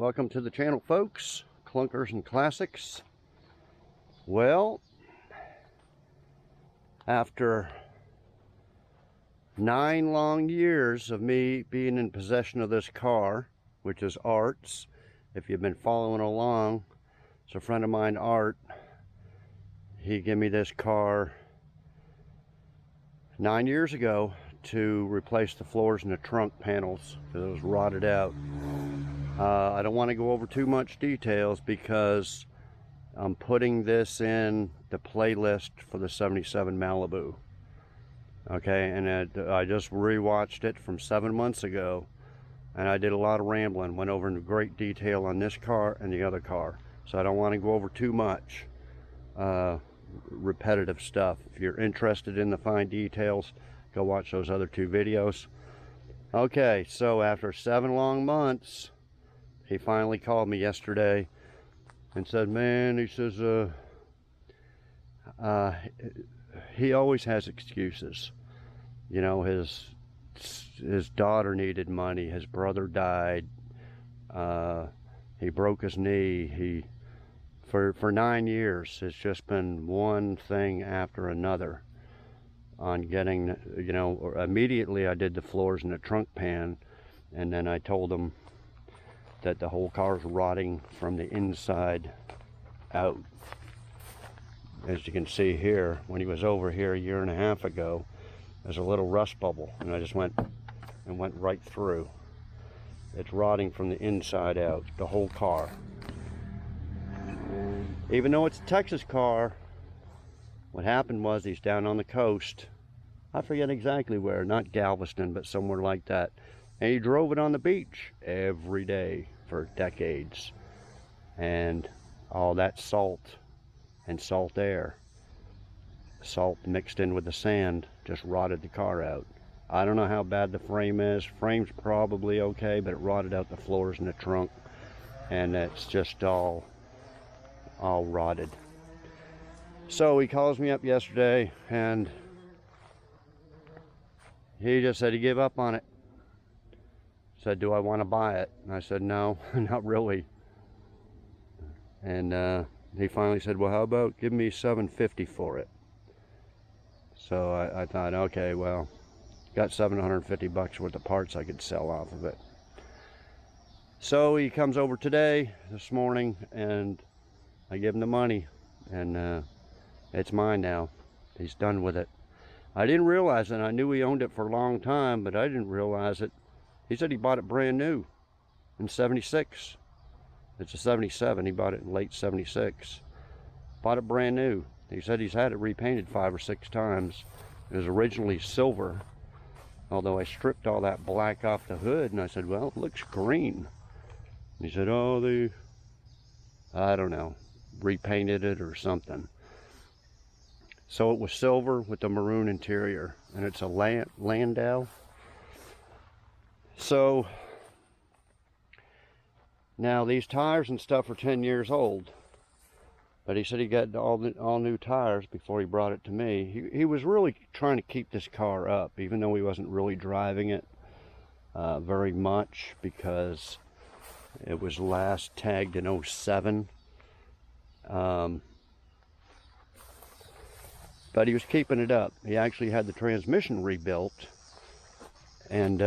Welcome to the channel, folks. Clunkers and Classics. Well, after 9 long years of me being in possession of this car, which is Art's, if you've been following along, it's a friend of mine, Art. He gave me this car 9 years ago to replace the floors and the trunk panels because it was rotted out. I don't want to go over too much details because I'm putting this in the playlist for the 77 Malibu. Okay, and I just rewatched it from 7 months ago, and I did a lot of rambling, went over into great detail on this car and the other car. So I don't want to go over too much repetitive stuff. If you're interested in the fine details, go watch those other 2 videos. Okay, so after 7 long months, he finally called me yesterday and said, man, he says, he always has excuses. You know, his daughter needed money, his brother died, he broke his knee, for 9 years, it's just been one thing after another on getting, you know, immediately I did the floors and the trunk pan, and then I told him that the whole car's rotting from the inside out. As you can see here, when he was over here a year and a half ago, there's a little rust bubble, and I just went right through. It's rotting from the inside out, the whole car. Even though it's a Texas car, what happened was he's down on the coast. I forget exactly where, not Galveston, but somewhere like that. And he drove it on the beach every day for decades. And all that salt and salt air, salt mixed in with the sand, just rotted the car out. I don't know how bad the frame is. Frame's probably okay, but it rotted out the floors and the trunk. And it's just all rotted. So he calls me up yesterday and he just said he gave up on it. Said, do I want to buy it? And I said, no, not really. And he finally said, well, how about give me $750 for it? So I thought, okay, well, got $750 worth of parts I could sell off of it. So he comes over this morning, and I give him the money, and it's mine now. He's done with it. I didn't realize it. I knew he owned it for a long time, but I didn't realize it. He said he bought it brand new in 76. It's a 77. He bought it in late 76. Bought it brand new. He said he's had it repainted 5 or 6 times. It was originally silver, although I stripped all that black off the hood, and I said, well, it looks green. And he said, oh, I don't know, repainted it or something. So it was silver with a maroon interior, and it's a Landau. So now these tires and stuff are 10 years old, but he said he got all new tires before he brought it to me. He was really trying to keep this car up, even though he wasn't really driving it very much, because it was last tagged in 07. But he was keeping it up. He actually had the transmission rebuilt, and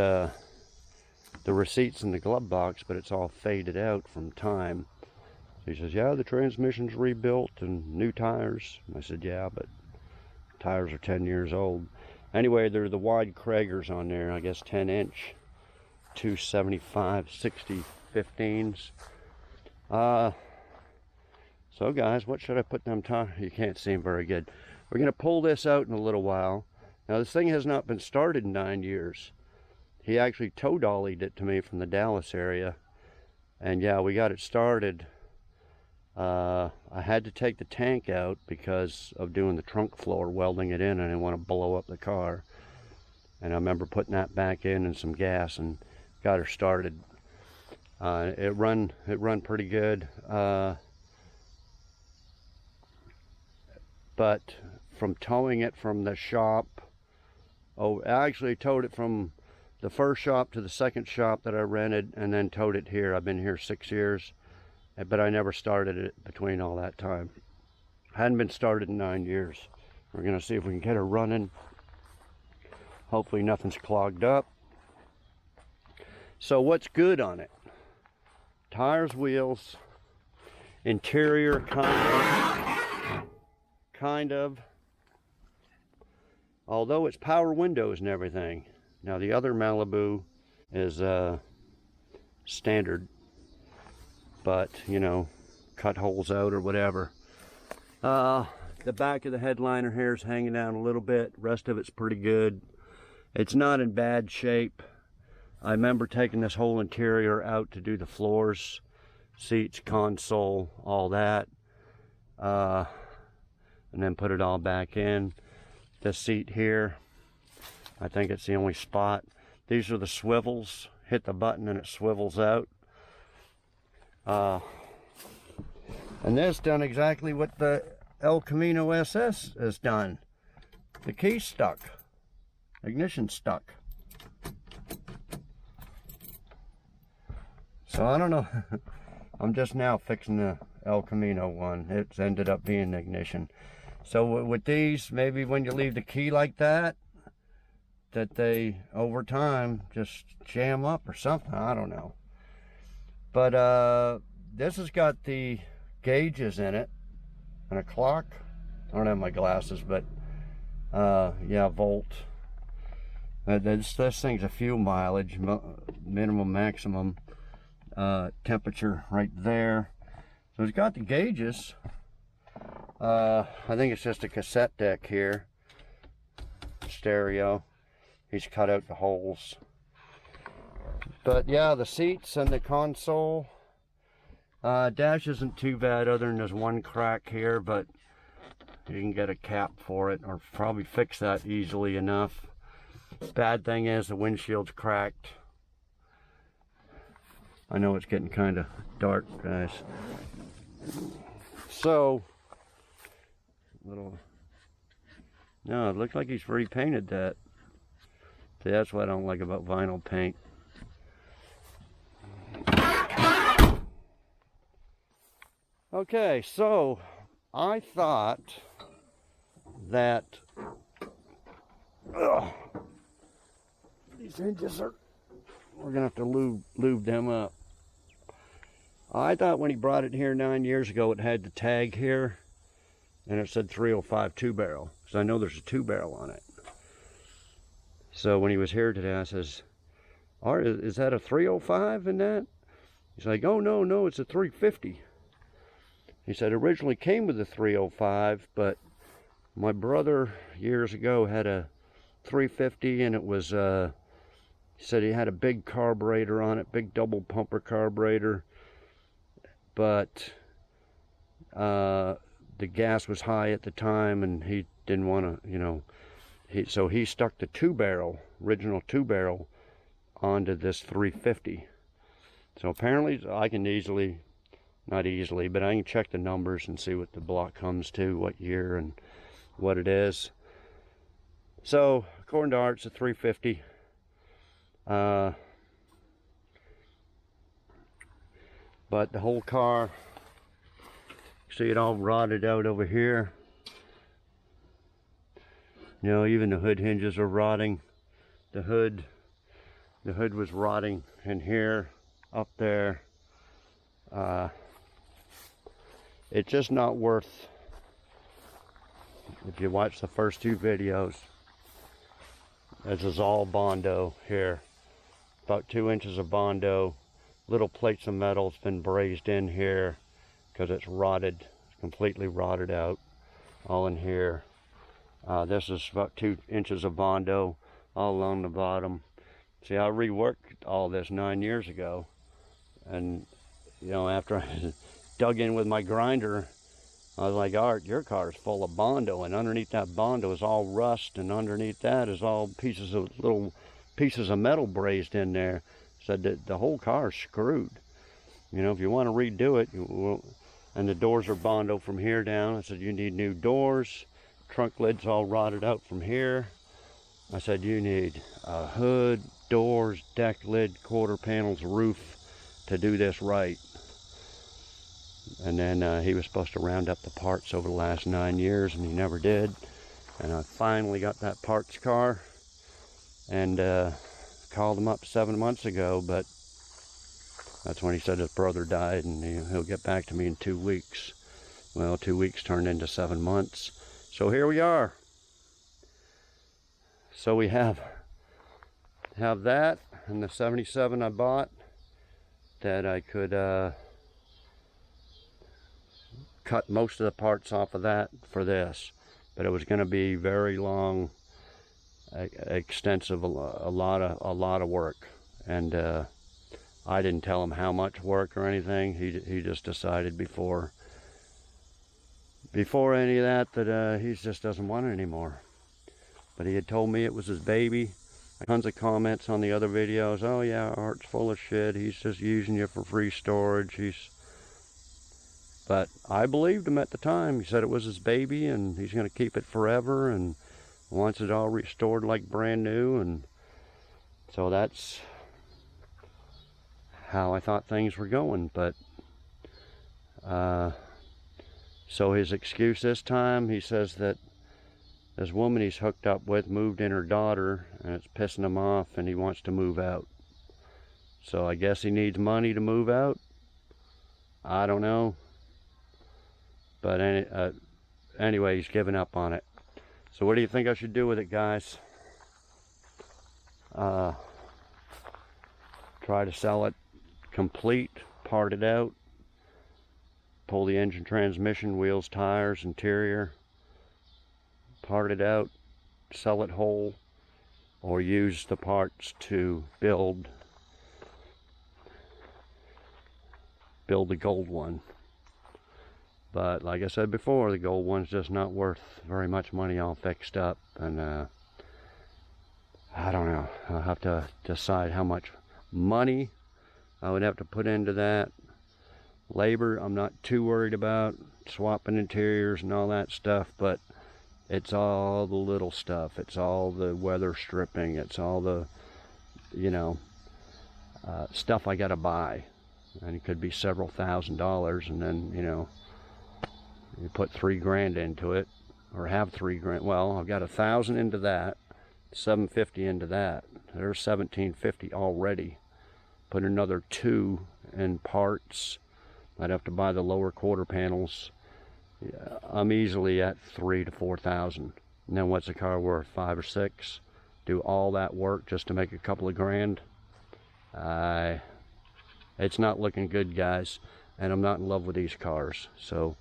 the receipt's in the glove box, but it's all faded out from time. So he says, yeah, the transmission's rebuilt and new tires. And I said, yeah, but tires are 10 years old. Anyway, there are the wide Kragers on there, I guess 10-inch, 275, 60, 15s. So guys, what should I put them tires? You can't see them very good. We're going to pull this out in a little while. Now this thing has not been started in 9 years. He actually tow dollied it to me from the Dallas area. And yeah, we got it started. I had to take the tank out because of doing the trunk floor, welding it in, and I didn't want to blow up the car. And I remember putting that back in and some gas and got her started. It run pretty good. But from towing it from the shop, I actually towed it from the first shop to the second shop that I rented, and then towed it here. I've been here 6 years, but I never started it between all that time. Hadn't been started in 9 years. We're gonna see if we can get her running. Hopefully nothing's clogged up. So what's good on it? Tires, wheels, interior, kind of. Although it's power windows and everything. Now the other Malibu is standard, but you know, cut holes out or whatever. The back of the headliner here is hanging down a little bit. Rest of it's pretty good. It's not in bad shape. I remember taking this whole interior out to do the floors, seats, console, all that, and then put it all back in. This seat here, I think it's the only spot. These are the swivels. Hit the button and it swivels out. And this done exactly what the El Camino SS has done. The key's stuck. Ignition stuck. So I don't know. I'm just now fixing the El Camino one. It's ended up being the ignition. So with these, maybe when you leave the key like that, that they, over time, just jam up or something. I don't know. But this has got the gauges in it and a clock. I don't have my glasses, but yeah, volt. This thing's a fuel mileage, minimum, maximum temperature right there. So it's got the gauges. I think it's just a cassette deck here. Stereo. He's cut out the holes. But yeah, the seats and the console. Dash isn't too bad other than there's one crack here, but you can get a cap for it or probably fix that easily enough. Bad thing is the windshield's cracked. I know it's getting kind of dark, guys. So, no, it looks like he's repainted that. See, that's what I don't like about vinyl paint. Okay, so I thought that these hinges are, we're gonna have to lube them up. I thought when he brought it here 9 years ago, it had the tag here and it said 305 2 barrel, because I know there's a 2 barrel on it. So when he was here today, I says, Art, is that a 305 in that? He's like, oh no, it's a 350. He said originally came with a 305, but my brother years ago had a 350, and it was he said he had a big carburetor on it, big double pumper carburetor, but the gas was high at the time and he didn't want to, you know, so he stuck the 2 barrel, original 2 barrel onto this 350. So apparently I can easily, not easily, but I can check the numbers and see what the block comes to, what year and what it is. So according to Art, it's a 350. But the whole car, see it all rotted out over here. You know, even the hood hinges are rotting. The hood was rotting in here, up there. It's just not worth, if you watch the first 2 videos, this is all Bondo here. About 2 inches of Bondo. Little plates of metal's been brazed in here because it's rotted, it's completely rotted out, all in here. This is about 2 inches of Bondo all along the bottom. See, I reworked all this 9 years ago, and you know, after I dug in with my grinder, I was like, Art, your car is full of Bondo, and underneath that Bondo is all rust, and underneath that is all little pieces of metal brazed in there. Said that the whole car is screwed. You know, if you want to redo it, you will. And the doors are Bondo from here down. I said, you need new doors. Trunk lid's all rotted out from here. I said, you need a hood, doors, deck lid, quarter panels, roof to do this right. And then he was supposed to round up the parts over the last 9 years, and he never did. And I finally got that parts car, and called him up 7 months ago, but that's when he said his brother died, and he'll get back to me in 2 weeks. Well, 2 weeks turned into 7 months. So here we are. So we have that, and the 77 I bought that I could cut most of the parts off of that for this, but it was going to be very long, extensive, a lot of work, and I didn't tell him how much work or anything. He just decided before any of that he just doesn't want it anymore. But he had told me it was his baby. Tons of comments on the other videos. Oh yeah, Art's full of shit. He's just using you for free storage. But I believed him at the time. He said it was his baby and he's going to keep it forever and wants it all restored like brand new. And so that's how I thought things were going. But so his excuse this time, he says that this woman he's hooked up with moved in her daughter and it's pissing him off and he wants to move out. So I guess he needs money to move out. I don't know. But anyway, he's given up on it. So what do you think I should do with it, guys? Try to sell it complete, part it out, pull the engine, transmission, wheels, tires, interior, part it out, sell it whole, or use the parts to build the gold one. But like I said before, the gold one's just not worth very much money all fixed up, and I don't know. I'll have to decide how much money I would have to put into that. Labor, I'm not too worried about, swapping interiors and all that stuff, but it's all the little stuff. It's all the weather stripping. It's all the, stuff I gotta buy. And it could be several $1,000s, and then, you put $3 grand into it, or have $3 grand. Well, I've got $1,000 into that, $750 into that. There's $1,750 already. Put another $2 in parts. I'd have to buy the lower quarter panels. Yeah, I'm easily at $3,000 to $4,000. And then what's the car worth? $5 or $6? Do all that work just to make a couple of grand? It's not looking good, guys. And I'm not in love with these cars. So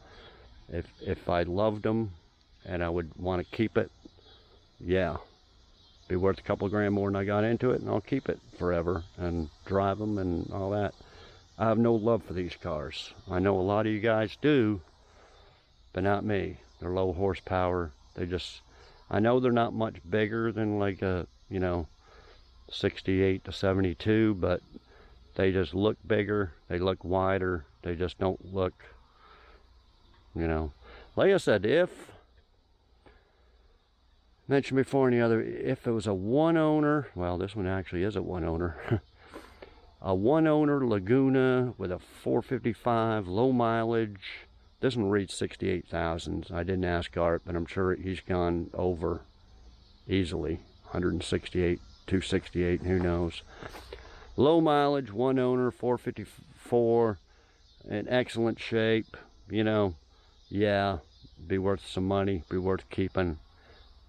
if I loved them and I would want to keep it, yeah, be worth a couple of grand more than I got into it, and I'll keep it forever and drive them and all that. I have no love for these cars. I know a lot of you guys do, but not me. They're low horsepower. I know they're not much bigger than like a 68 to 72, but they just look bigger, they look wider, they just don't look, like I said, mentioned before in the other, if it was a one owner, well, this one actually is a one owner, a one owner Laguna with a 455, low mileage. This one reads 68,000. I didn't ask Art, but I'm sure he's gone over easily, 168, 268, who knows. Low mileage, one owner, 454, in excellent shape, yeah, be worth some money, be worth keeping.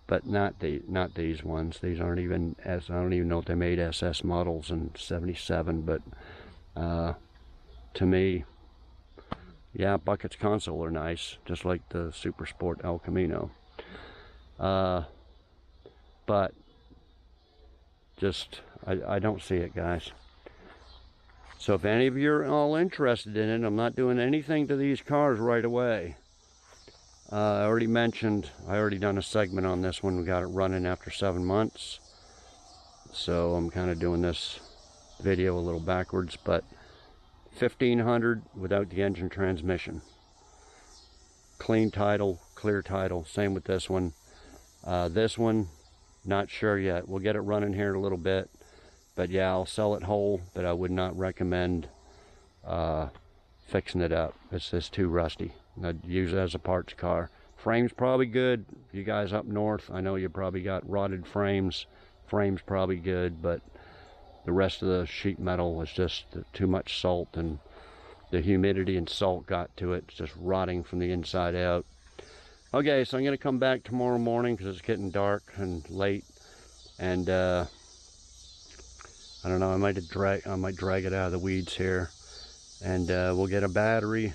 But not these ones. These aren't even, I don't even know if they made SS models in 77, but to me, yeah, Bucket's console are nice, just like the Super Sport El Camino. But just, I don't see it, guys. So if any of you are all interested in it, I'm not doing anything to these cars right away. I already done a segment on this one. We got it running after 7 months. So I'm kind of doing this video a little backwards, but 1,500 without the engine, transmission. Clean title, clear title. Same with this one. This one, not sure yet. We'll get it running here in a little bit. But yeah, I'll sell it whole, but I would not recommend fixing it up. It's just too rusty. I'd use it as a parts car. Frame's probably good. You guys up north, I know you probably got rotted frames. Frame's probably good, but the rest of the sheet metal was just too much salt, and the humidity and salt got to it. It's just rotting from the inside out. Okay, so I'm gonna come back tomorrow morning because it's getting dark and late, and I don't know, I might drag it out of the weeds here, and we'll get a battery,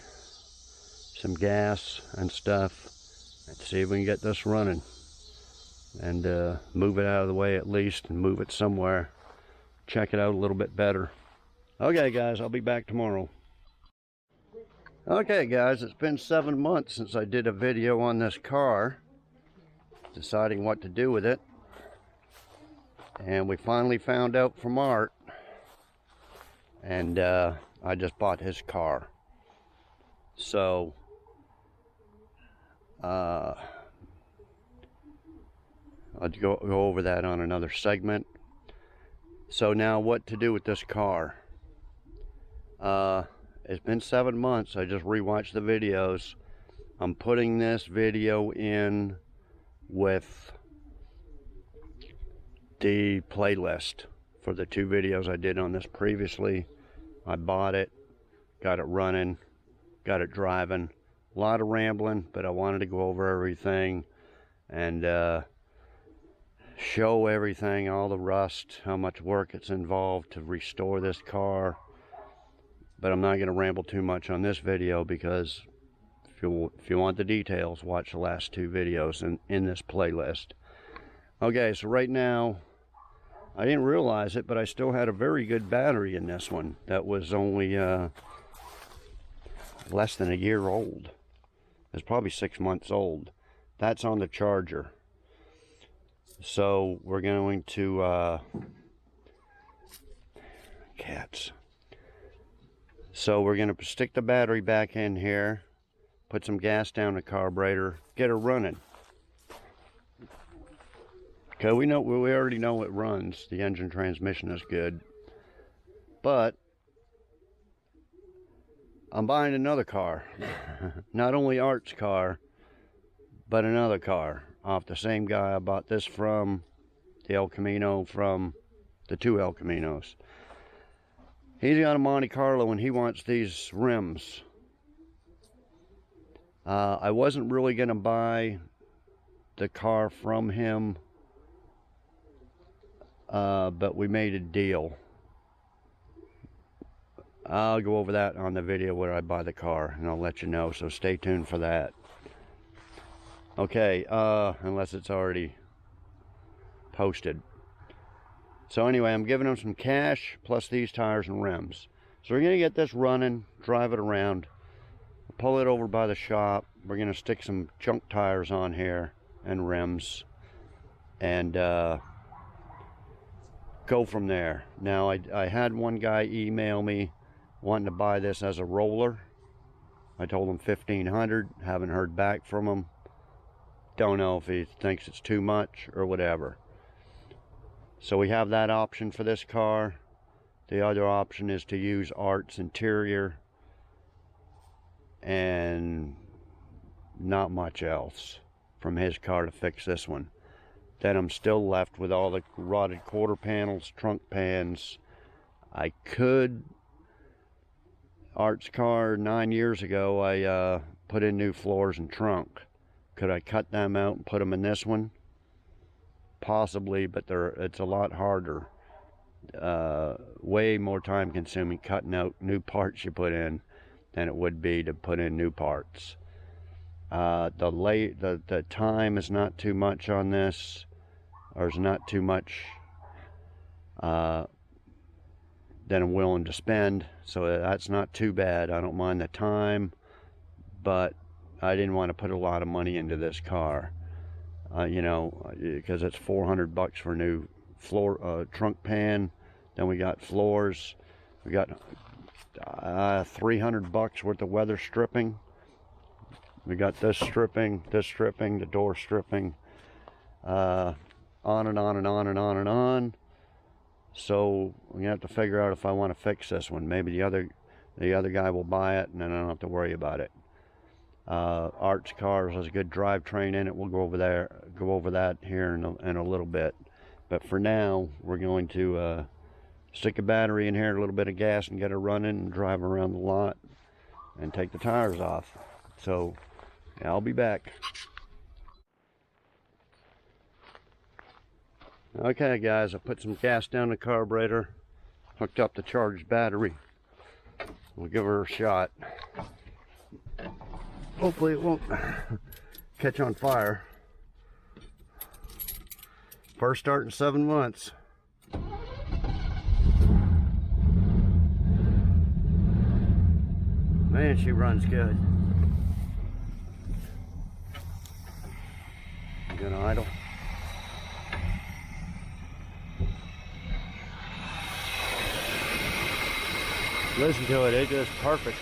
some gas and stuff, and see if we can get this running, and move it out of the way at least, and move it somewhere, check it out a little bit better. Okay guys, I'll be back tomorrow. Okay guys, it's been 7 months since I did a video on this car, deciding what to do with it. And we finally found out from Art, and I just bought his car. So I'll go over that on another segment. So now what to do with this car. It's been 7 months. I just rewatched the videos. I'm putting this video in with the playlist for the 2 videos I did on this previously. I bought it, got it running, got it driving. A lot of rambling, but I wanted to go over everything and show everything, all the rust, how much work it's involved to restore this car. But I'm not going to ramble too much on this video, because if you want the details, watch the last 2 videos in this playlist. Okay, so right now, I didn't realize it, but I still had a very good battery in this one. That was only less than a year old. It's probably 6 months old. That's on the charger. So we're going to cats. So we're going to stick the battery back in here, put some gas down the carburetor, get her running. Okay, we already know it runs. The engine transmission is good. But I'm buying another car. Not only Art's car, but another car off the same guy I bought this from, the El Camino, from the 2 El Caminos. He's got a Monte Carlo and he wants these rims. I wasn't really going to buy the car from him, but we made a deal. I'll go over that on the video where I buy the car, and I'll let you know, so stay tuned for that. Okay, unless it's already posted. So anyway, I'm giving him some cash plus these tires and rims. So we're going to get this running, drive it around, pull it over by the shop. We're going to stick some junk tires on here and rims, and go from there. Now I had one guy email me wanting to buy this as a roller. I told him $1,500. Haven't heard back from him. Don't know if he thinks it's too much or whatever. So we have that option for this car. The other option is to use Art's interior and not much else from his car to fix this one. Then I'm still left with all the rotted quarter panels, trunk pans. I could, Art's car 9 years ago, I put in new floors and trunk. Could I cut them out and put them in this one? Possibly, but it's a lot harder. Way more time consuming cutting out new parts you put in than it would be to put in new parts. The time is not too much on this, or is not too much that I'm willing to spend, so that's not too bad. I don't mind the time, but I didn't want to put a lot of money into this car, you know, because it's $400 for a new floor trunk pan. Then we got floors. We got $300 worth of weather stripping. We got this stripping, the door stripping, on and on and on and on and on. So we have to figure out if I want to fix this one. Maybe the other guy will buy it, and then I don't have to worry about it. Art's cars has a good drivetrain in it. We'll go over that here in a little bit. But for now, we're going to stick a battery in here, a little bit of gas, and get her running and drive around the lot and take the tires off. So yeah, I'll be back. Okay guys, I put some gas down the carburetor, hooked up the charged battery. We'll give her a shot. Hopefully it won't catch on fire. First start in 7 months. Man, she runs good. I'm gonna idle. Listen to it, it's just perfect.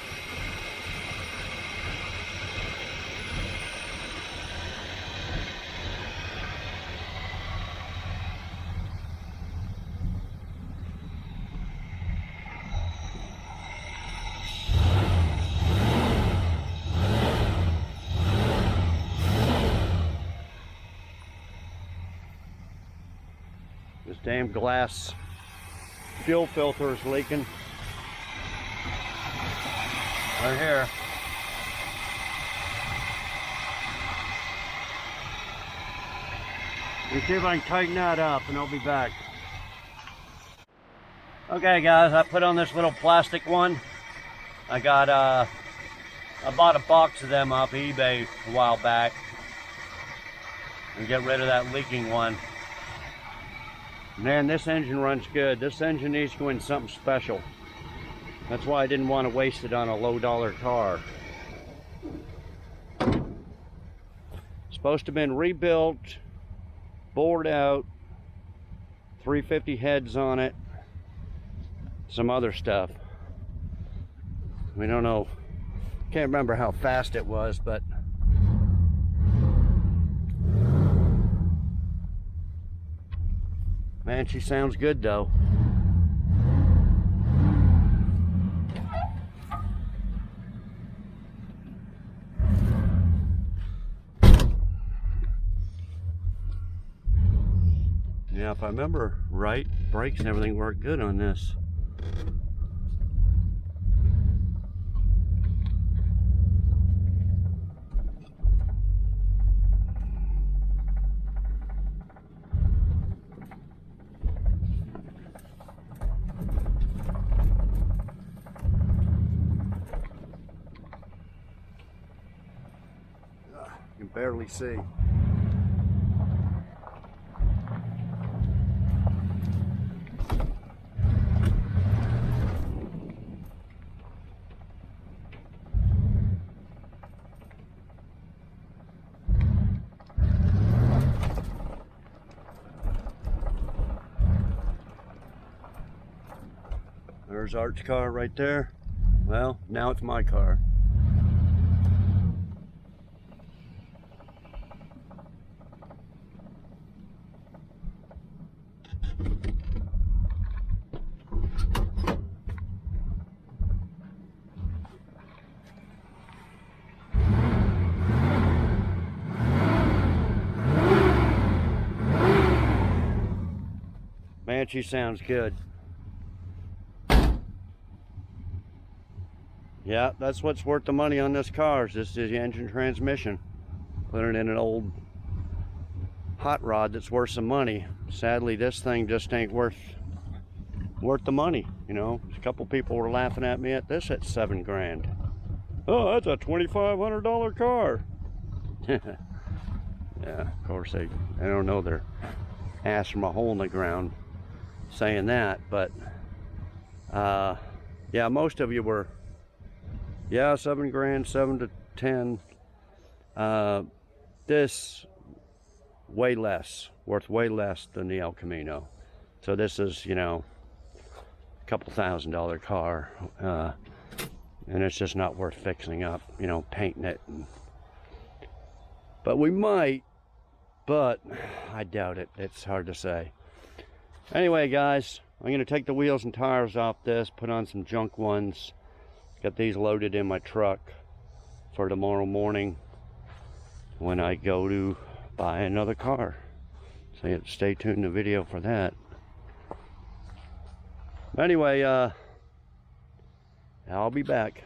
This damn glass fuel filter is leaking. Right here. Let me see if I can tighten that up and I'll be back. Okay guys, I put on this little plastic one. I bought a box of them off eBay a while back and get rid of that leaking one. Man, this engine runs good. This engine needs to go in something special. That's why I didn't want to waste it on a low-dollar car. Supposed to have been rebuilt, bored out, 350 heads on it, some other stuff. We don't know. Can't remember how fast it was, but man, she sounds good though. Yeah, if I remember right, brakes and everything work good on this. You can barely see. There's Art's car right there. Well, now it's my car. Man, she sounds good. Yeah, that's what's worth the money on this car, is this is the engine transmission. Put it in an old hot rod that's worth some money. Sadly, this thing just ain't worth the money, you know. A couple people were laughing at me at this at $7 grand. Oh, that's a $2,500 car. Yeah, of course they don't know their ass from a hole in the ground saying that, but yeah, most of you were, yeah, $7 grand, 7 to 10. This way less, worth way less than the El Camino. So this is, you know, a couple $1,000 car, and it's just not worth fixing up, you know, painting it. But we might, but I doubt it. It's hard to say. Anyway, guys, I'm going to take the wheels and tires off this, put on some junk ones. Got these loaded in my truck for tomorrow morning when I go to buy another car. So you have to stay tuned to the video for that. Anyway, I'll be back.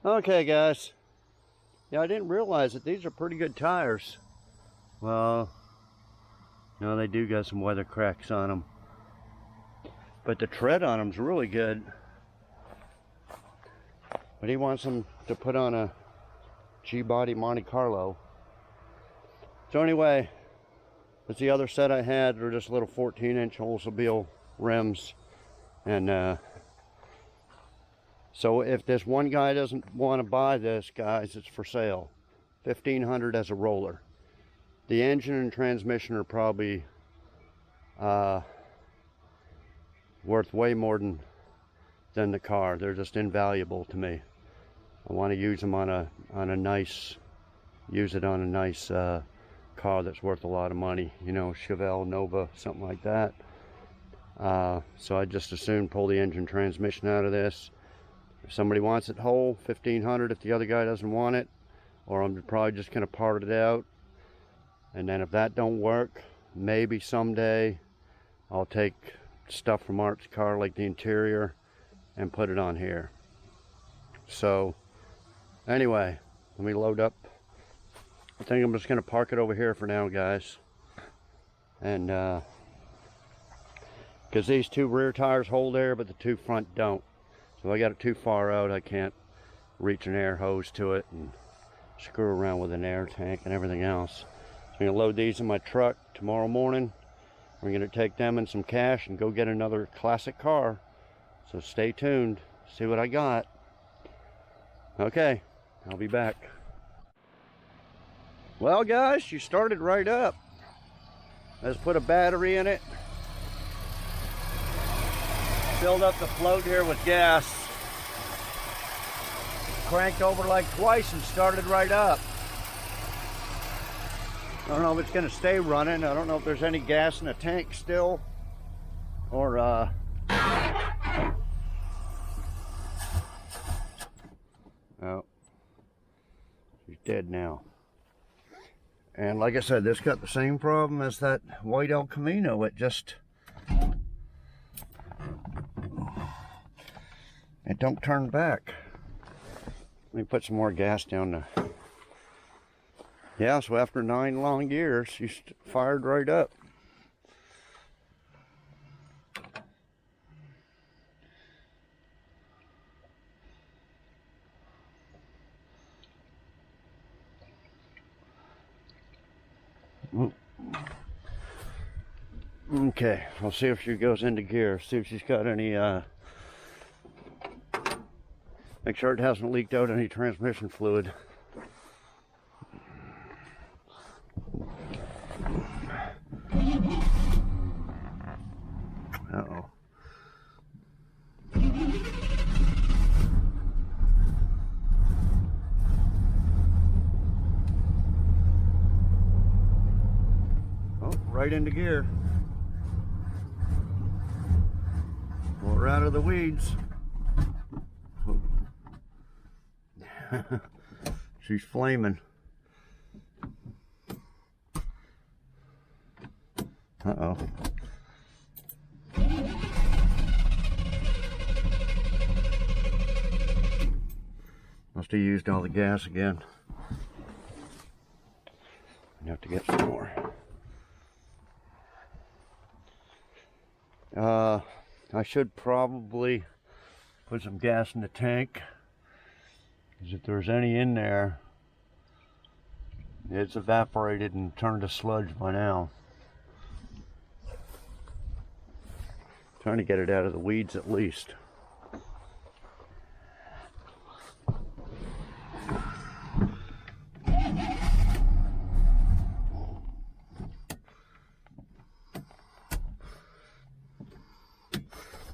Okay, guys. Yeah, I didn't realize that these are pretty good tires. Well, no, they do got some weather cracks on them. But the tread on them is really good. But he wants them to put on a G-body Monte Carlo. So anyway, that's the other set I had. They're just little 14-inch Oldsmobile rims. And so if this one guy doesn't want to buy this, guys, it's for sale. $1,500 as a roller. The engine and transmission are probably worth way more than the car. They're just invaluable to me. I want to use them on a nice car that's worth a lot of money, you know, Chevelle, Nova, something like that. So I just as soon pull the engine transmission out of this. If somebody wants it whole, $1,500 if the other guy doesn't want it, or I'm probably just going to part it out. And then if that don't work, maybe someday I'll take stuff from Art's car, like the interior, and put it on here. So anyway, let me load up. I think I'm just going to park it over here for now, guys. And because these two rear tires hold air, but the two front don't. So I got it too far out, I can't reach an air hose to it and screw around with an air tank and everything else. So I'm going to load these in my truck tomorrow morning. We're going to take them and some cash and go get another classic car. So stay tuned, see what I got. Okay, I'll be back. Well, guys, you started right up. Let's put a battery in it. Filled up the float here with gas. Cranked over like twice and started right up. I don't know if it's going to stay running. I don't know if there's any gas in the tank still. Or, oh, she's dead now. And like I said, this got the same problem as that white El Camino. It don't turn back. Let me put some more gas down there. Yeah, so after 9 long years, she fired right up. Okay, I'll see if she goes into gear, see if she's got any, make sure it hasn't leaked out any transmission fluid. Uh-oh. Oh, right into gear. We're out of the weeds. She's flaming. Uh-oh. Must have used all the gas again. I have to get some more. I should probably put some gas in the tank, because if there's any in there, it's evaporated and turned to sludge by now. Trying to get it out of the weeds at least.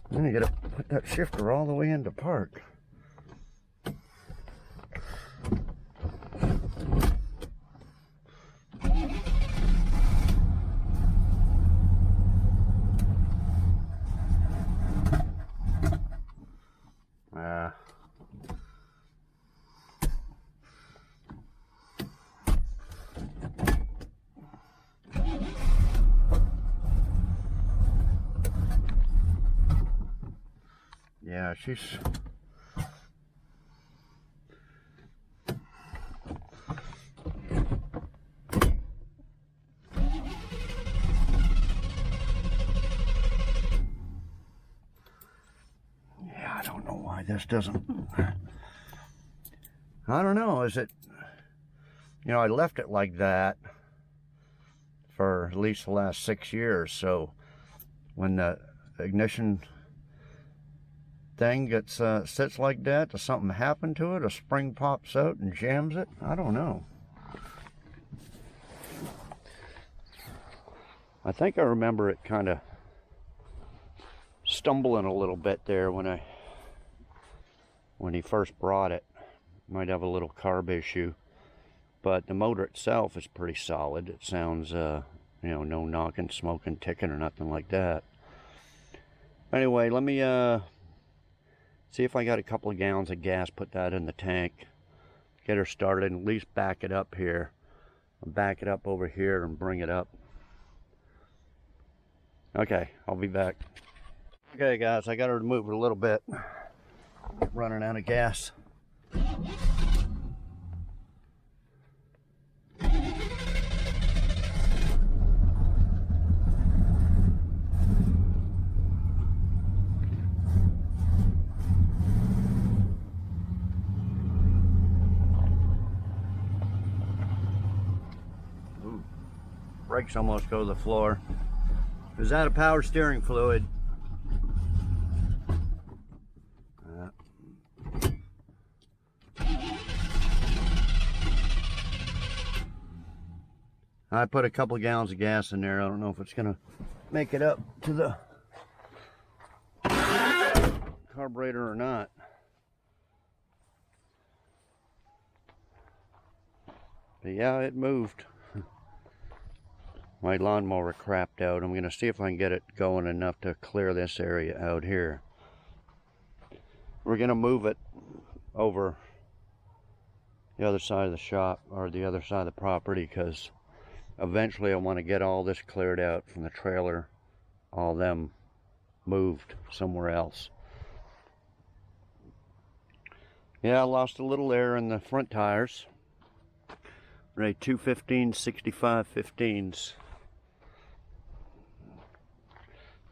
Then you gotta put that shifter all the way into park. she's... Yeah, I don't know why this doesn't... I don't know, is it... You know, I left it like that for at least the last 6 years, so when the ignition thing gets sits like that, does something happen to it? A spring pops out and jams it? I don't know. I think I remember it kind of stumbling a little bit there when he first brought it. Might have a little carb issue, but the motor itself is pretty solid. It sounds you know, no knocking, smoking, ticking or nothing like that. Anyway, let me see if I got a couple of gallons of gas, put that in the tank, get her started, and at least back it up here. I'll back it up over here and bring it up. Okay, I'll be back. Okay guys, I got her to move it a little bit. Running out of gas. Brakes almost go to the floor. Is that a power steering fluid? I put a couple of gallons of gas in there. I don't know if it's gonna make it up to the carburetor or not. But yeah, it moved. My lawnmower crapped out. I'm gonna see if I can get it going enough to clear this area out here. We're gonna move it over the other side of the shop, or the other side of the property, because eventually I want to get all this cleared out from the trailer, all them moved somewhere else. Yeah, I lost a little air in the front tires. Right, 215 65 15s.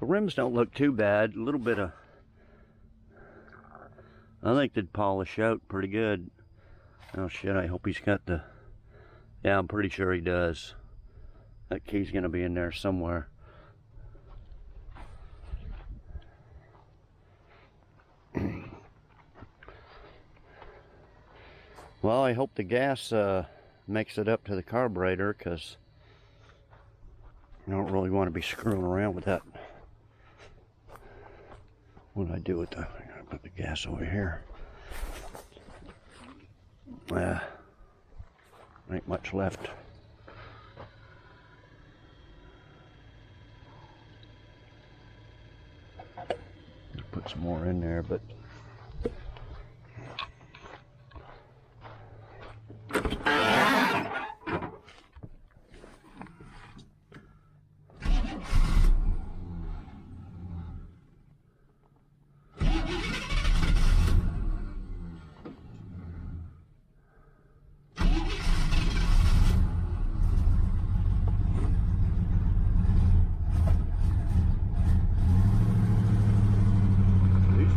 The rims don't look too bad. A little bit of, I think they'd polish out pretty good. Oh shit, I hope he's got the, yeah, I'm pretty sure he does. That key's gonna be in there somewhere. Well, I hope the gas makes it up to the carburetor, because I don't really want to be screwing around with that. What did I do with the, I gotta put the gas over here. Ain't much left. Put some more in there, but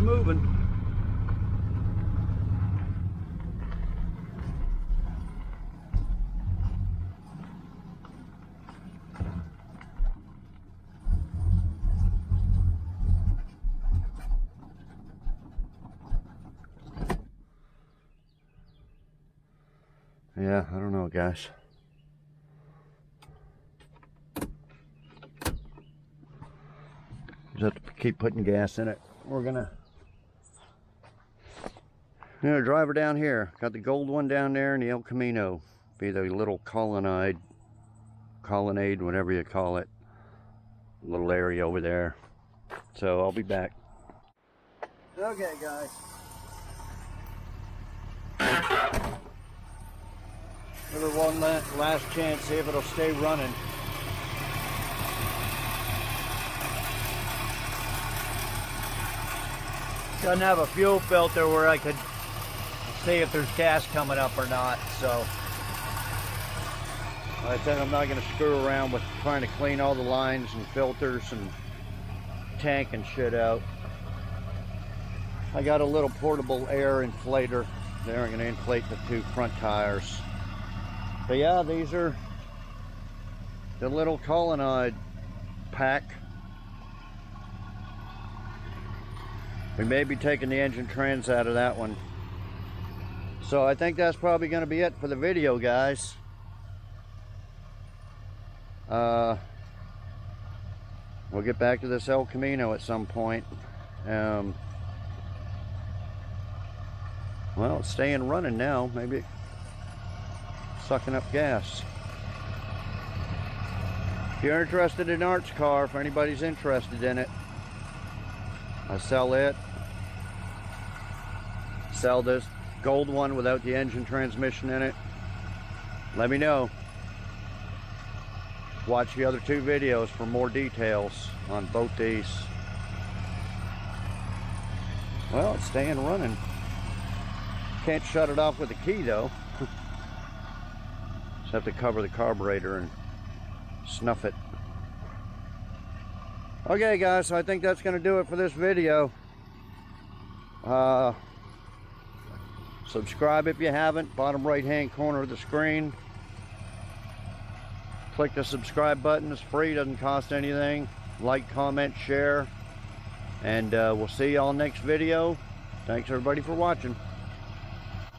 moving. Yeah, I don't know, guys. Just have to keep putting gas in it. We're gonna drive her down here. Got the gold one down there and the El Camino. Be the little colonnade, whatever you call it. Little area over there. So I'll be back. Okay, guys. Give it one last chance, see if it'll stay running. Doesn't have a fuel filter where I could see if there's gas coming up or not, so I said I'm not going to screw around with trying to clean all the lines and filters and tank and shit out. I got a little portable air inflator there. I'm going to inflate the 2 front tires. But yeah, these are the little colonnade pack. We may be taking the engine trans out of that one. So I think that's probably going to be it for the video, guys. We'll get back to this El Camino at some point. Well, it's staying running now. Maybe sucking up gas. If you're interested in Art's car, if anybody's interested in it, I sell it. Sell this gold one without the engine transmission in it. Let me know. Watch the other 2 videos for more details on both these. Well, it's staying running. Can't shut it off with a key though. Just have to cover the carburetor and snuff it. Okay guys, so I think that's going to do it for this video. Subscribe if you haven't, bottom right hand corner of the screen. Click the subscribe button, it's free, doesn't cost anything. Like, comment, share, and we'll see y'all next video. Thanks everybody for watching.